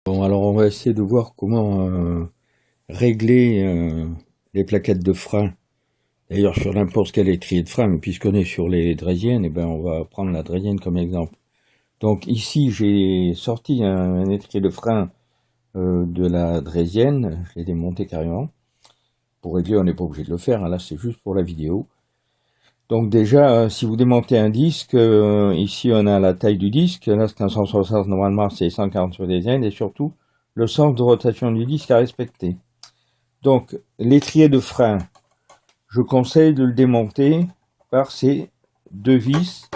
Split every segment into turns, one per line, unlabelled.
Bon, alors on va essayer de voir comment régler les plaquettes de frein. D'ailleurs, sur n'importe quel étrier de frein, mais puisqu'on est sur les draisiennes, eh ben, on va prendre la draisienne comme exemple. Donc ici, j'ai sorti un étrier de frein de la draisienne, je l'ai démonté carrément. Pour régler, on n'est pas obligé de le faire, hein, là c'est juste pour la vidéo. Donc déjà, si vous démontez un disque, ici on a la taille du disque, là c'est un 160, normalement c'est 140 sur draisienne, et surtout le sens de rotation du disque à respecter. Donc l'étrier de frein, je conseille de le démonter par ces deux vis,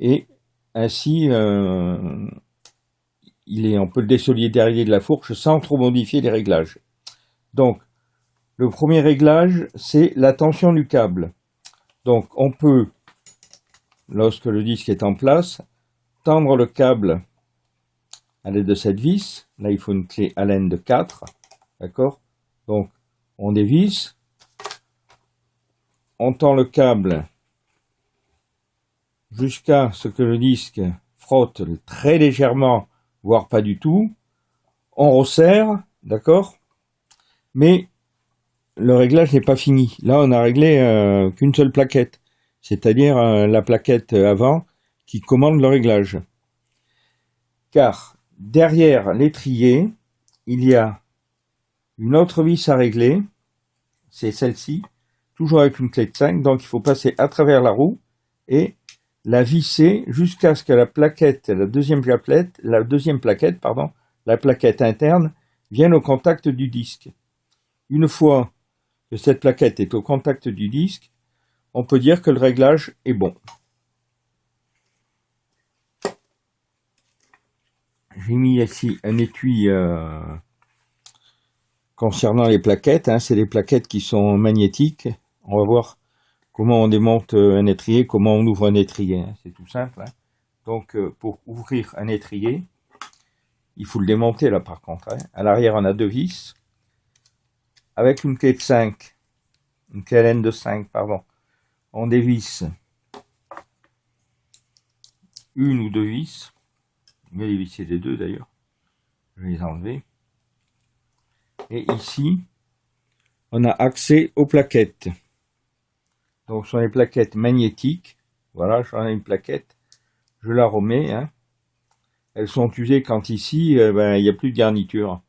et ainsi on peut le désolidaire de la fourche sans trop modifier les réglages. Donc le premier réglage, c'est la tension du câble. Donc on peut, lorsque le disque est en place, tendre le câble à l'aide de cette vis. Là, il faut une clé Allen de 4. D'accord? Donc, on dévisse. On tend le câble jusqu'à ce que le disque frotte très légèrement, voire pas du tout. On resserre, d'accord? Mais le réglage n'est pas fini. Là, on a réglé qu'une seule plaquette, c'est-à-dire la plaquette avant qui commande le réglage. Car derrière l'étrier, il y a une autre vis à régler, c'est celle-ci, toujours avec une clé de 5, donc il faut passer à travers la roue et la visser jusqu'à ce que la plaquette interne, vienne au contact du disque. Une fois que cette plaquette est au contact du disque, on peut dire que le réglage est bon. J'ai mis ici un étui concernant les plaquettes, hein, c'est des plaquettes qui sont magnétiques. On va voir comment on démonte un étrier, comment on ouvre un étrier, hein, c'est tout simple. Hein. Donc pour ouvrir un étrier, il faut le démonter là par contre. Hein. À l'arrière on a deux vis, avec une clé de 5, une clé Allen de 5, pardon. On dévisse une ou deux vis, je vais les visser les deux d'ailleurs, je vais les enlever. Et ici, on a accès aux plaquettes. Donc, ce sont les plaquettes magnétiques. Voilà, j'en ai une plaquette. Je la remets. Hein. Elles sont usées quand ici, il n'y a plus de garniture.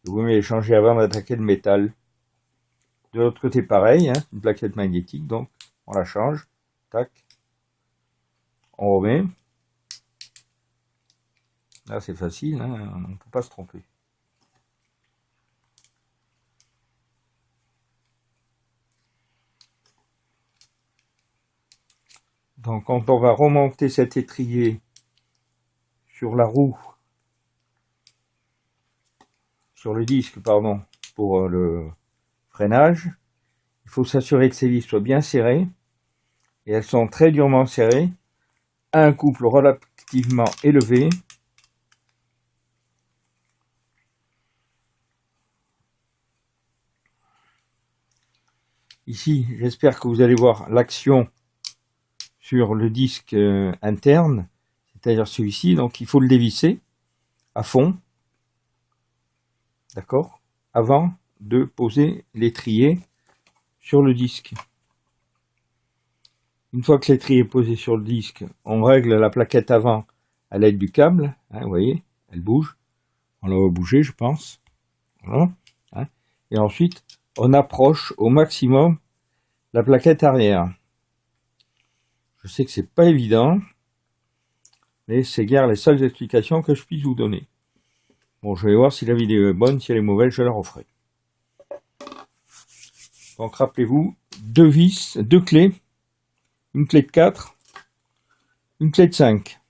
Vous pouvez les changer avant d'attaquer le métal. De l'autre côté, pareil. Hein, une plaquette magnétique. Donc, on la change. Tac. On remet. Là, c'est facile. Hein, on ne peut pas se tromper. Donc quand on va remonter cet étrier sur la roue, sur le disque, pardon, pour le freinage, il faut s'assurer que ces vis soient bien serrées, et elles sont très durement serrées, à un couple relativement élevé. Ici, j'espère que vous allez voir l'action sur le disque interne, c'est-à-dire celui-ci, donc il faut le dévisser à fond, d'accord, avant de poser l'étrier sur le disque. Une fois que l'étrier est posé sur le disque, on règle la plaquette avant à l'aide du câble, hein, vous voyez, elle bouge, on la va bouger je pense, voilà, hein, et ensuite on approche au maximum la plaquette arrière. Je sais que c'est pas évident, mais c'est guère les seules explications que je puisse vous donner. Bon, je vais voir si la vidéo est bonne, si elle est mauvaise, je la referai. Donc rappelez-vous, deux vis, deux clés, une clé de 4, une clé de 5.